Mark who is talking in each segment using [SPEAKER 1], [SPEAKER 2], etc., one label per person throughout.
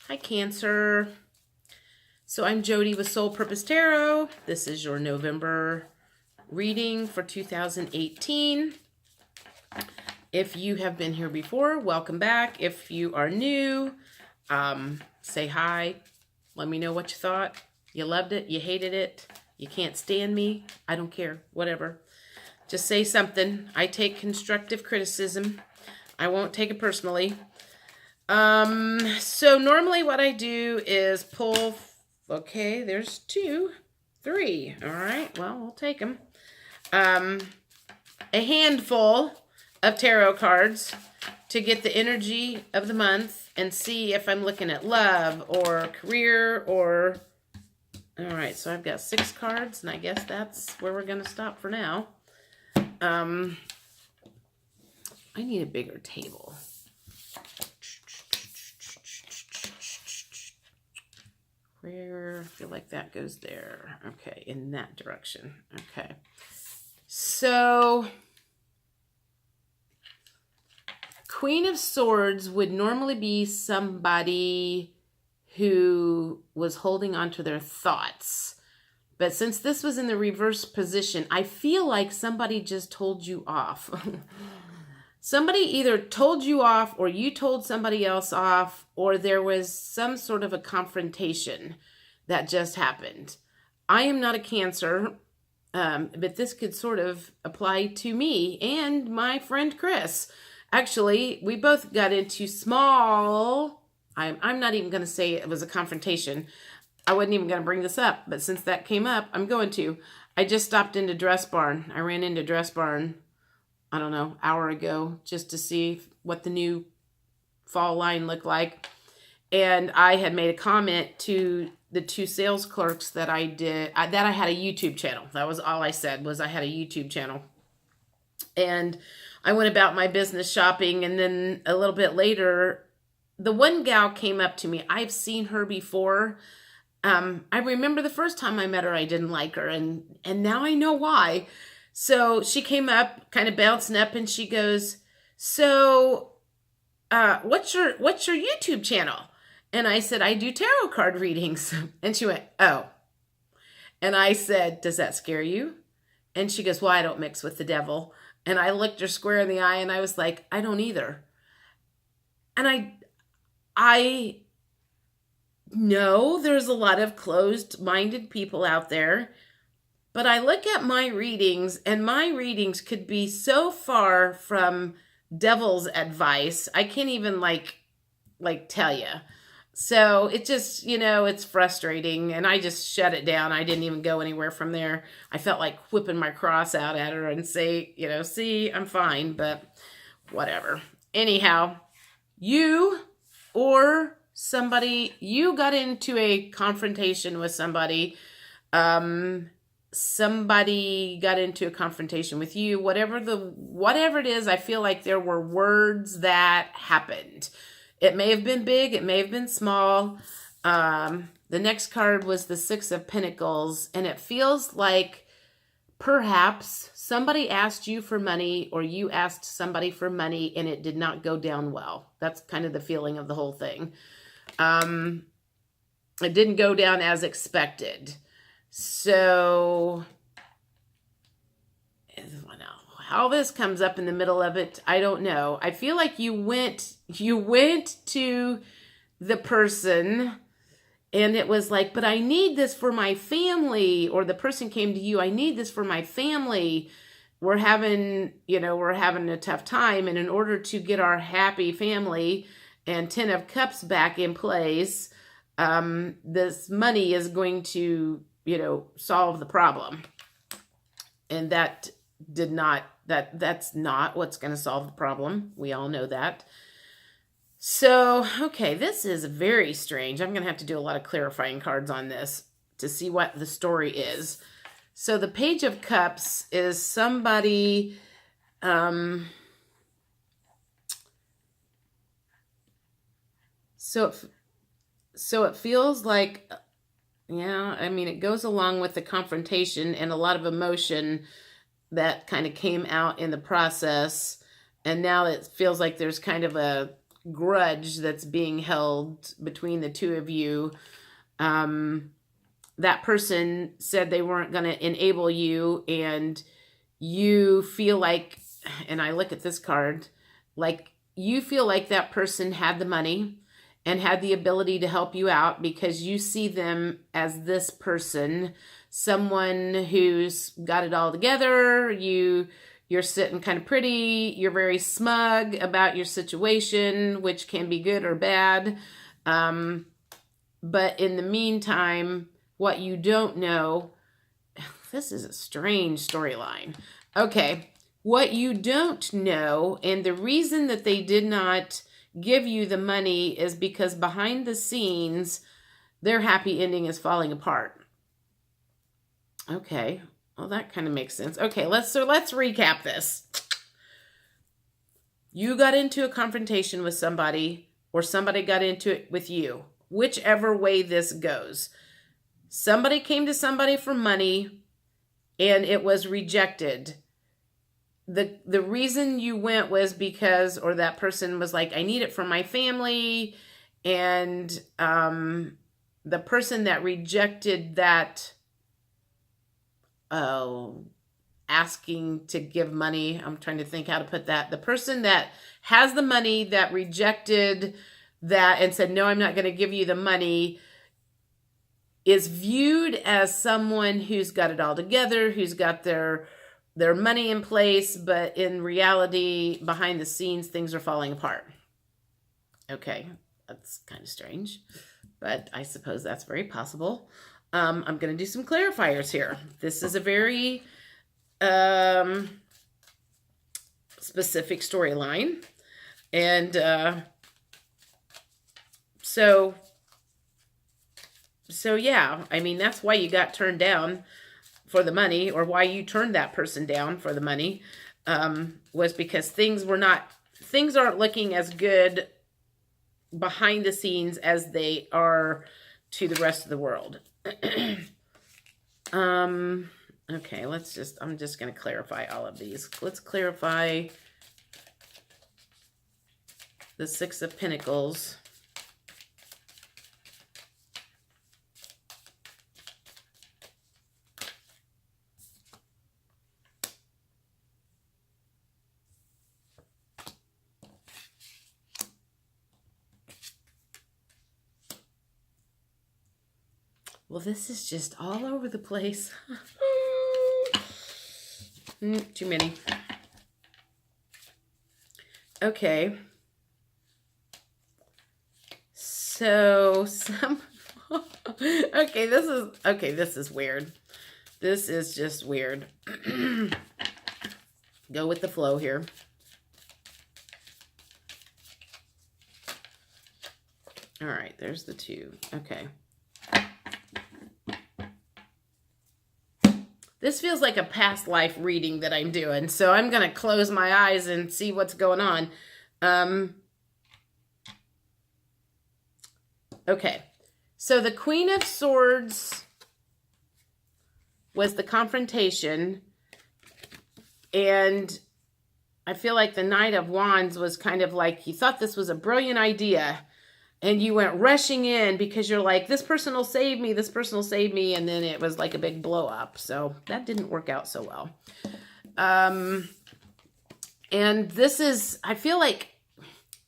[SPEAKER 1] Hi, Cancer. So I'm Jody with Soul Purpose Tarot. This is your November reading for 2018. If you have been here before, welcome back. If you are new, say hi. Let me know what you thought. You loved it, you hated it, you can't stand me. I don't care, whatever. Just say something. I take constructive criticism. I won't take it personally. So normally what I do is pull, okay, there's 2, 3. All right, well, we'll take them. A handful of tarot cards to get the energy of the month and see if I'm looking at love or career or, all right, so I've got 6 cards and I guess that's where we're going to stop for now. I need a bigger table. Where, I feel like that goes there. Okay, in that direction. Okay. So, Queen of Swords would normally be somebody who was holding on to their thoughts. But since this was in the reverse position, I feel like somebody just told you off. Somebody either told you off or you told somebody else off, or there was some sort of a confrontation that just happened. I am not a Cancer, but this could sort of apply to me and my friend Chris. Actually, we both got into small, I'm not even going to say it was a confrontation. I wasn't even going to bring this up, but since that came up, I'm going to. I just stopped into Dress Barn. I ran into Dress Barn, I don't know, hour ago, just to see what the new fall line looked like. And I had made a comment to the 2 sales clerks that I did, that I had a YouTube channel. That was all I said, was I had a YouTube channel. And I went about my business shopping, and then a little bit later, the one gal came up to me. I've seen her before. I remember the first time I met her, I didn't like her, and now I know why. So she came up, kind of bouncing up, and she goes, so, what's your YouTube channel? And I said, I do tarot card readings. And she went, oh. And I said, does that scare you? And she goes, well, I don't mix with the devil. And I looked her square in the eye, and I was like, I don't either. And I know there's a lot of closed-minded people out there. But I look at my readings, and my readings could be so far from devil's advice. I can't even like tell you. So it just, it's frustrating, and I just shut it down. I didn't even go anywhere from there. I felt like whipping my cross out at her and say, see, I'm fine, but whatever. Anyhow, you or somebody, you got into a confrontation with somebody, somebody got into a confrontation with you, whatever it is. I feel like there were words that happened. It may have been big, it may have been small. The next card was the 6 of Pentacles, and it feels like perhaps somebody asked you for money, or you asked somebody for money, and it did not go down well. That's kind of the feeling of the whole thing. It didn't go down as expected. So, how this comes up in the middle of it, I don't know. I feel like you went to the person, and it was like, but I need this for my family. Or the person came to you, I need this for my family. We're having a tough time. And in order to get our happy family and 10 of Cups back in place, this money is going to solve the problem. And that's not what's going to solve the problem. We all know that. So, okay, this is very strange. I'm going to have to do a lot of clarifying cards on this to see what the story is. So the Page of Cups is somebody, so it feels like, yeah, I mean, it goes along with the confrontation and a lot of emotion that kind of came out in the process. And now it feels like there's kind of a grudge that's being held between the two of you. That person said they weren't going to enable you, and you feel like, and I look at this card, like you feel like that person had the money and had the ability to help you out because you see them as this person, someone who's got it all together. You're sitting kind of pretty. You're very smug about your situation, which can be good or bad. But in the meantime, what you don't know, this is a strange storyline. Okay, what you don't know, and the reason that they did not give you the money is because behind the scenes, their happy ending is falling apart. Okay, well, that kind of makes sense. Okay, let's recap this. You got into a confrontation with somebody, or somebody got into it with you, whichever way this goes. Somebody came to somebody for money and it was rejected. The reason you went was because, or that person was like, I need it for my family. And the person that rejected that, asking to give money, I'm trying to think how to put that. The person that has the money that rejected that and said, no, I'm not going to give you the money, is viewed as someone who's got it all together, who's got their money in place, but in reality, behind the scenes, things are falling apart. Okay, that's kind of strange, but I suppose that's very possible. I'm going to do some clarifiers here. This is a very specific storyline. And so yeah, I mean, that's why you got turned down for the money, or why you turned that person down for the money, was because things aren't looking as good behind the scenes as they are to the rest of the world. Okay, I'm just going to clarify all of these. Let's clarify the Six of Pentacles. Well, this is just all over the place. Too many. Okay. So okay, this is weird. This is just weird. Go with the flow here. All right, there's the two. Okay. This feels like a past life reading that I'm doing, so I'm going to close my eyes and see what's going on. Okay, so the Queen of Swords was the confrontation, and I feel like the Knight of Wands was kind of like, you thought this was a brilliant idea, and you went rushing in because you're like, this person will save me, this person will save me. And then it was like a big blow up. So that didn't work out so well. And this is, I feel like,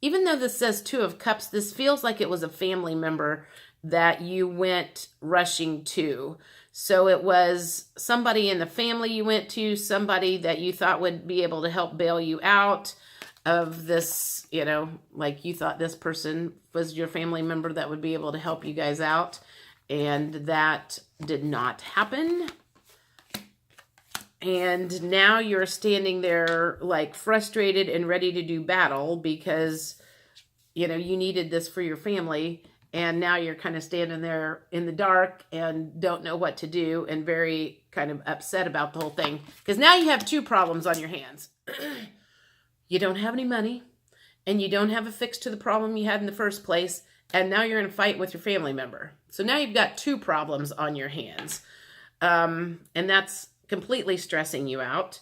[SPEAKER 1] even though this says Two of Cups, this feels like it was a family member that you went rushing to. So it was somebody in the family you went to, somebody that you thought would be able to help bail you out of this, you know, like you thought this person was your family member that would be able to help you guys out. And that did not happen. And now you're standing there like frustrated and ready to do battle because, you know, you needed this for your family. And now you're kind of standing there in the dark and don't know what to do and very kind of upset about the whole thing. Because now you have two problems on your hands. You don't have any money, and you don't have a fix to the problem you had in the first place, and now you're in a fight with your family member. So now you've got two problems on your hands, and that's completely stressing you out.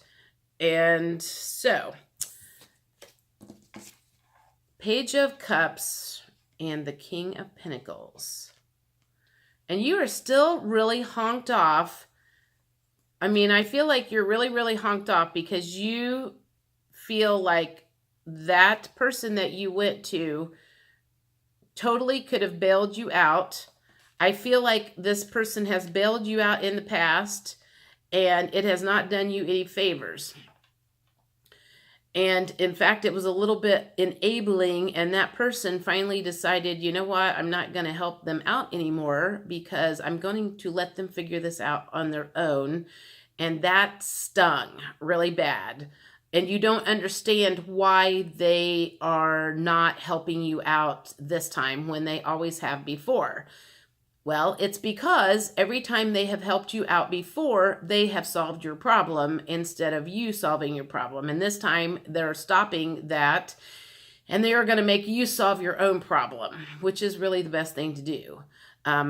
[SPEAKER 1] And so, Page of Cups and the King of Pentacles. And you are still really honked off. I mean, I feel like you're really, really honked off because you feel like that person that you went to totally could have bailed you out. I feel like this person has bailed you out in the past and it has not done you any favors. And in fact, it was a little bit enabling, and that person finally decided, you know what, I'm not going to help them out anymore because I'm going to let them figure this out on their own. And that stung really bad. And you don't understand why they are not helping you out this time when they always have before. Well, it's because every time they have helped you out before, they have solved your problem instead of you solving your problem. And this time they're stopping that and they are going to make you solve your own problem, which is really the best thing to do.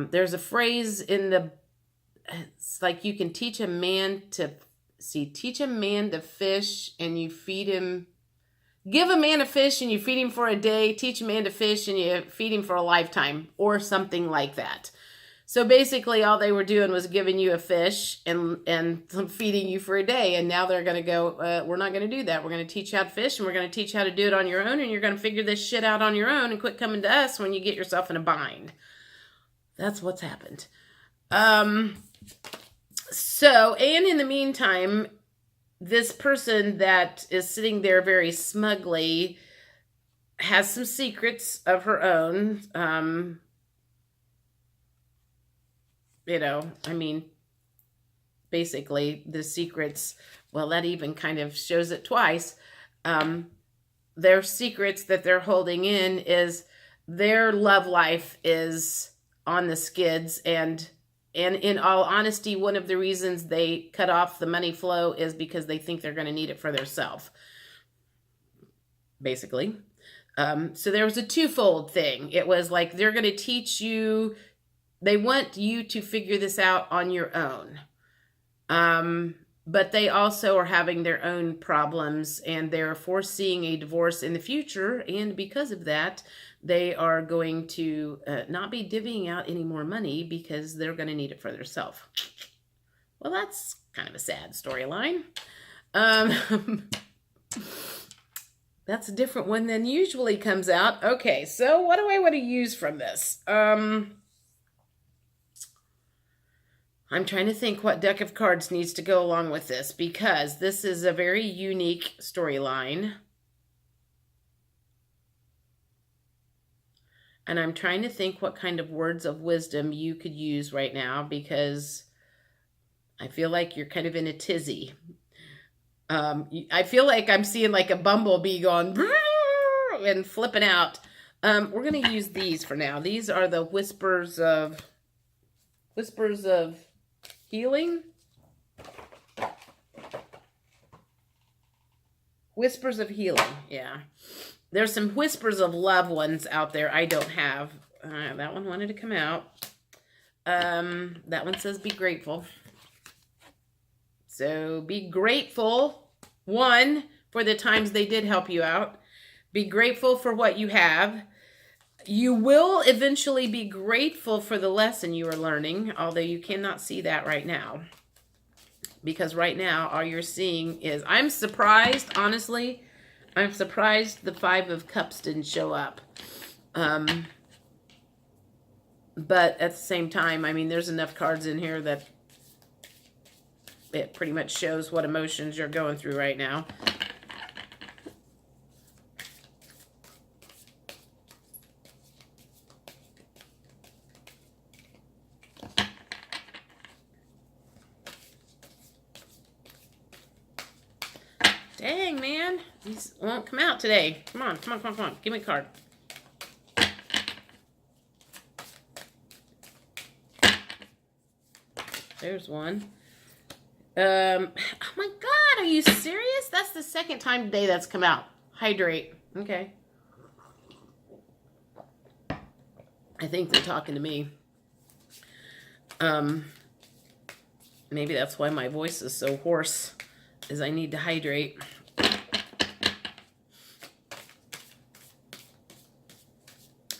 [SPEAKER 1] There's a phrase it's like you can teach a man to fish and you feed him. Give a man a fish and you feed him for a day. Teach a man to fish and you feed him for a lifetime, or something like that. So basically all they were doing was giving you a fish and feeding you for a day. And now they're going to go, we're not going to do that. We're going to teach you how to fish and we're going to teach you how to do it on your own. And you're going to figure this shit out on your own and quit coming to us when you get yourself in a bind. That's what's happened. So, and in the meantime, this person that is sitting there very smugly has some secrets of her own. I mean, basically the secrets, well, that even kind of shows it twice. Their secrets that they're holding in is their love life is on the skids. And in all honesty, one of the reasons they cut off the money flow is because they think they're going to need it for themselves, basically. So there was a twofold thing. It was like they're going to teach you, they want you to figure this out on your own. But they also are having their own problems and they're foreseeing a divorce in the future. And because of that, they are going to not be divvying out any more money because they're going to need it for themselves. Well, that's kind of a sad storyline. That's a different one than usually comes out. Okay, so what do I want to use from this? I'm trying to think what deck of cards needs to go along with this because this is a very unique storyline. And I'm trying to think what kind of words of wisdom you could use right now because I feel like you're kind of in a tizzy. I feel like I'm seeing like a bumblebee going and flipping out. We're going to use these for now. These are the whispers of healing. Whispers of healing. Yeah. There's some whispers of loved ones out there I don't have. That one wanted to come out. That one says be grateful. So be grateful, one, for the times they did help you out. Be grateful for what you have. You will eventually be grateful for the lesson you are learning, although you cannot see that right now. Because right now, all you're seeing is, I'm surprised, honestly, I'm surprised the Five of Cups didn't show up. But at the same time, I mean, there's enough cards in here that it pretty much shows what emotions you're going through right now. Dang, man. These won't come out today. Come on, come on, come on, come on. Give me a card. There's one. Oh my God, are you serious? That's the second time today that's come out. Hydrate. Okay. I think they're talking to me. Maybe that's why my voice is so hoarse, is I need to hydrate.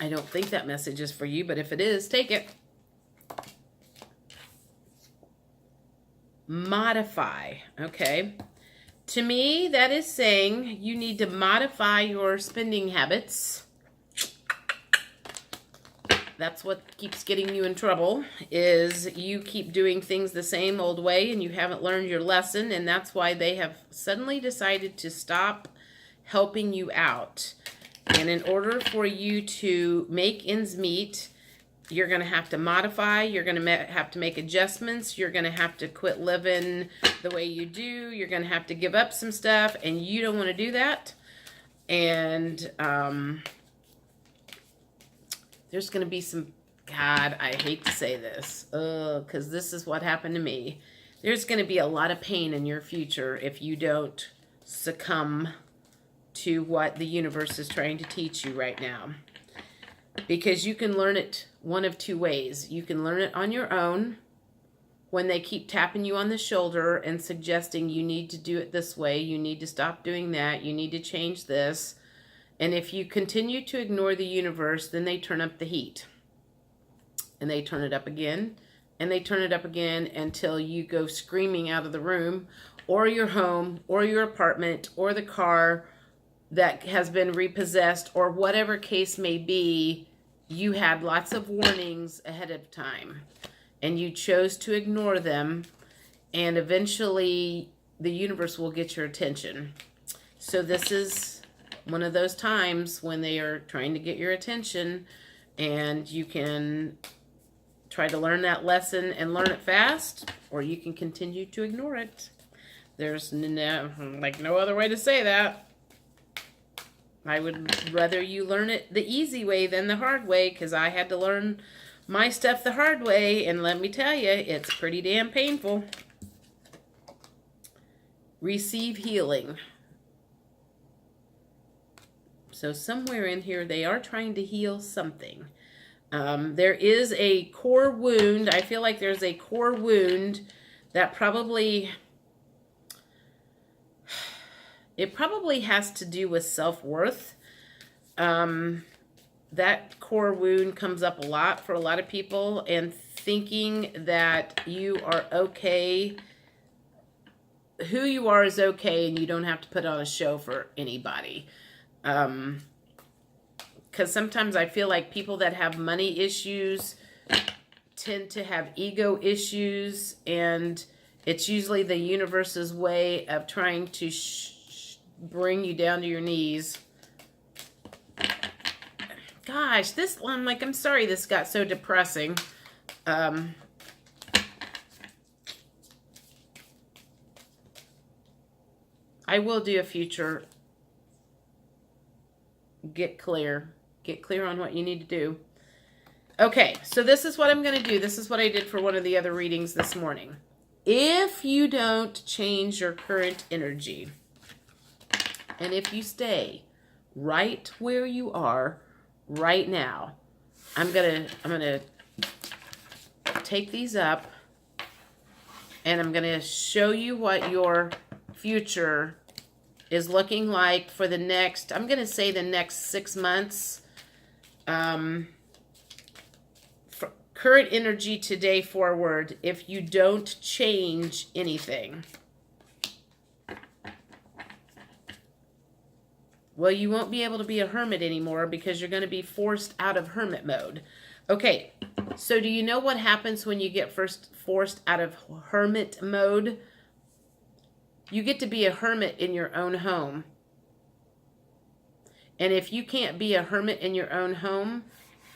[SPEAKER 1] I don't think that message is for you, but if it is, take it. Modify, okay? To me, that is saying you need to modify your spending habits. That's what keeps getting you in trouble, is you keep doing things the same old way and you haven't learned your lesson, and that's why they have suddenly decided to stop helping you out. And in order for you to make ends meet, you're going to have to modify, you're going to have to make adjustments, you're going to have to quit living the way you do, you're going to have to give up some stuff, and you don't want to do that. And there's going to be some, God, I hate to say this, because this is what happened to me. There's going to be a lot of pain in your future if you don't succumb to what the universe is trying to teach you right now. Because you can learn it one of two ways. You can learn it on your own when they keep tapping you on the shoulder and suggesting you need to do it this way, you need to stop doing that, you need to change this. And if you continue to ignore the universe, then they turn up the heat. And they turn it up again, and they turn it up again until you go screaming out of the room, or your home, or your apartment, or the car that has been repossessed, or whatever case may be. You had lots of warnings ahead of time, and you chose to ignore them, and eventually the universe will get your attention. So this is one of those times when they are trying to get your attention, and you can try to learn that lesson and learn it fast, or you can continue to ignore it. There's no other way to say that. I would rather you learn it the easy way than the hard way, because I had to learn my stuff the hard way, and let me tell you, it's pretty damn painful. Receive healing. So somewhere in here, they are trying to heal something. There is a core wound. I feel like there's a core wound that probably... It probably has to do with self-worth. That core wound comes up a lot for a lot of people, and thinking that you are okay, who you are is okay, and you don't have to put on a show for anybody. Because sometimes I feel like people that have money issues tend to have ego issues, and it's usually the universe's way of trying to bring you down to your knees. Gosh, I'm sorry this got so depressing. I will do a future get clear on what you need to do. Okay, so this is what I'm going to do. This is what I did for one of the other readings this morning. If you don't change your current energy, and if you stay right where you are right now, I'm gonna take these up, and I'm gonna show you what your future is looking like for the next, I'm gonna say the next 6 months. For current energy today forward, if you don't change anything. Well, you won't be able to be a hermit anymore, because you're going to be forced out of hermit mode. Okay, so do you know what happens when you get forced out of hermit mode? You get to be a hermit in your own home. And if you can't be a hermit in your own home,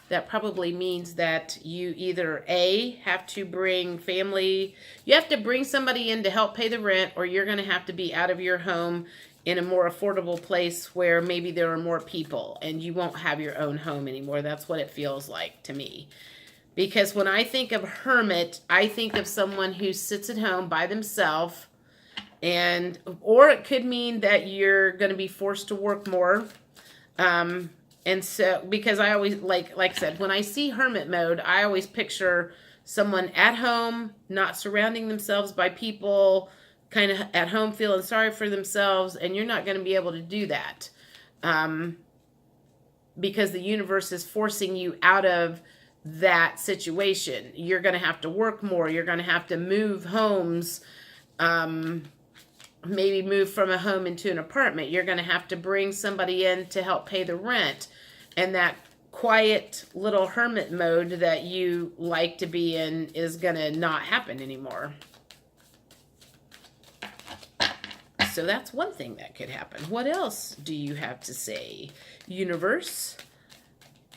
[SPEAKER 1] that probably means that you either A, have to bring family, you have to bring somebody in to help pay the rent, or you're going to have to be out of your home in a more affordable place where maybe there are more people and you won't have your own home anymore. That's what it feels like to me. Because when I think of hermit, I think of someone who sits at home by themselves, or it could mean that you're going to be forced to work more. And so, because I always, like I said, when I see hermit mode, I always picture someone at home, not surrounding themselves by people, kind of at home feeling sorry for themselves, and you're not going to be able to do that. because the universe is forcing you out of that situation. You're going to have to work more. You're going to have to move homes, maybe move from a home into an apartment. You're going to have to bring somebody in to help pay the rent. And that quiet little hermit mode that you like to be in is going to not happen anymore. So that's one thing that could happen. What else do you have to say, universe,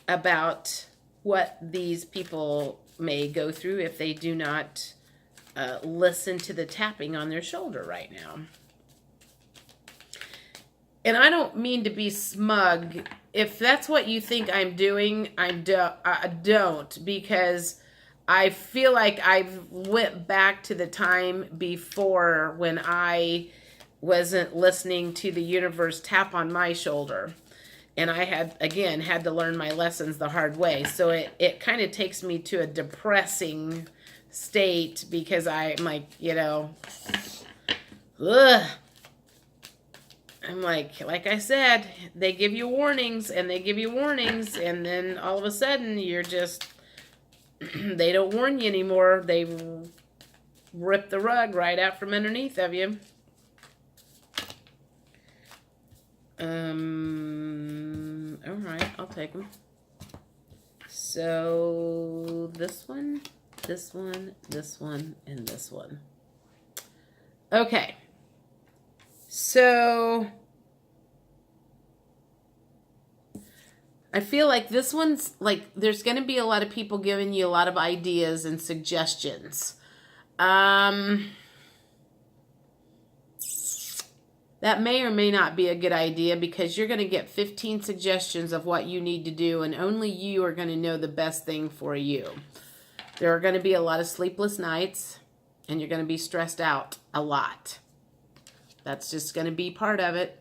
[SPEAKER 1] about what these people may go through if they do not listen to the tapping on their shoulder right now? And I don't mean to be smug. If that's what you think I'm doing, I don't, because I feel like I've went back to the time before when I wasn't listening to the universe tap on my shoulder. And I had to learn my lessons the hard way. So it kind of takes me to a depressing state, because I'm like, ugh. I'm like I said, they give you warnings and they give you warnings, and then all of a sudden you're just, they don't warn you anymore. They rip the rug right out from underneath of you. All right, I'll take them. So this one, this one, this one, and this one. Okay. So I feel like this one's like, there's going to be a lot of people giving you a lot of ideas and suggestions. That may or may not be a good idea, because you're going to get 15 suggestions of what you need to do, and only you are going to know the best thing for you. There are going to be a lot of sleepless nights, and you're going to be stressed out a lot. That's just going to be part of it.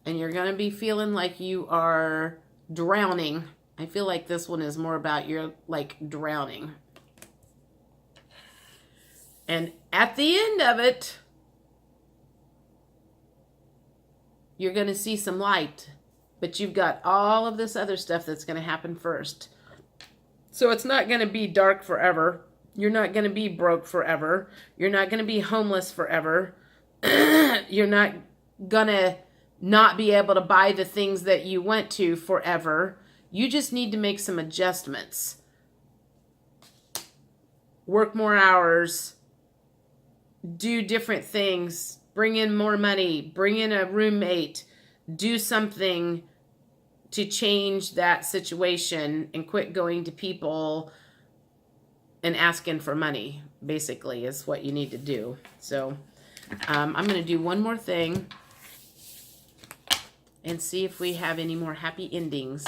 [SPEAKER 1] And you're going to be feeling like you are drowning. I feel like this one is more about you're like drowning. And at the end of it, you're going to see some light. But you've got all of this other stuff that's going to happen first. So it's not going to be dark forever. You're not going to be broke forever. You're not going to be homeless forever. You're not going to not be able to buy the things that you went to forever. You just need to make some adjustments. Work more hours. Do different things. Bring in more money. Bring in a roommate. Do something to change that situation and quit going to people and asking for money, basically, is what you need to do. So I'm going to do one more thing and see if we have any more happy endings.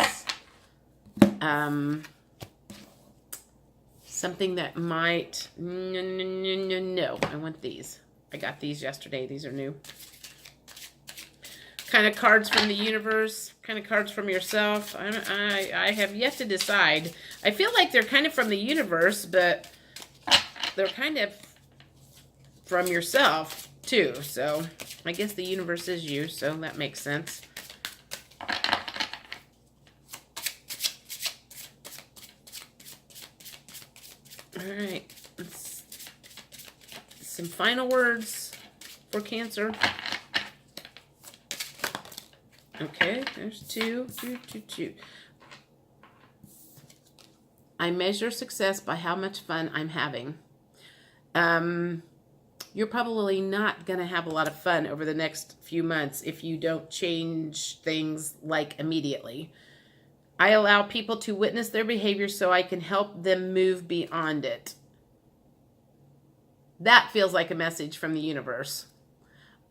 [SPEAKER 1] Something that might... No, I want these. I got these yesterday. These are new. Kind of cards from the universe, kind of cards from yourself. I have yet to decide. I feel like they're kind of from the universe, but they're kind of from yourself too. So I guess the universe is you, so that makes sense. All right. Some final words for Cancer. Okay, there's two. I measure success by how much fun I'm having. You're probably not going to have a lot of fun over the next few months if you don't change things like immediately. I allow people to witness their behavior so I can help them move beyond it. That feels like a message from the universe.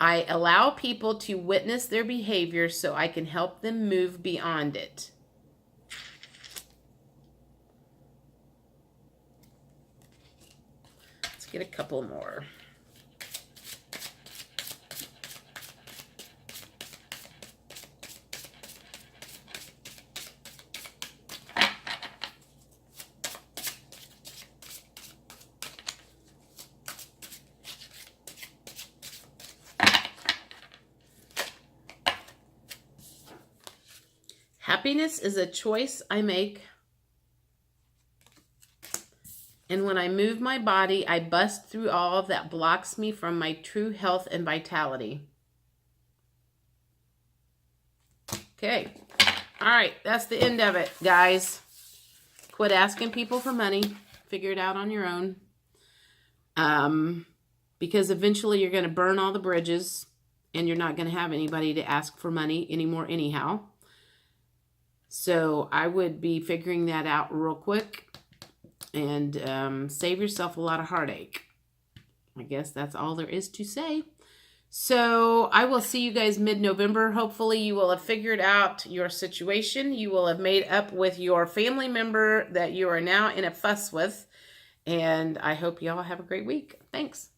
[SPEAKER 1] I allow people to witness their behavior so I can help them move beyond it. Let's get a couple more. Happiness is a choice I make. And when I move my body, I bust through all that blocks me from my true health and vitality. Okay. All right. That's the end of it, guys. Quit asking people for money. Figure it out on your own. Because eventually you're going to burn all the bridges and you're not going to have anybody to ask for money anymore anyhow. So I would be figuring that out real quick and save yourself a lot of heartache. I guess that's all there is to say. So I will see you guys mid-November. Hopefully you will have figured out your situation. You will have made up with your family member that you are now in a fuss with. And I hope you all have a great week. Thanks.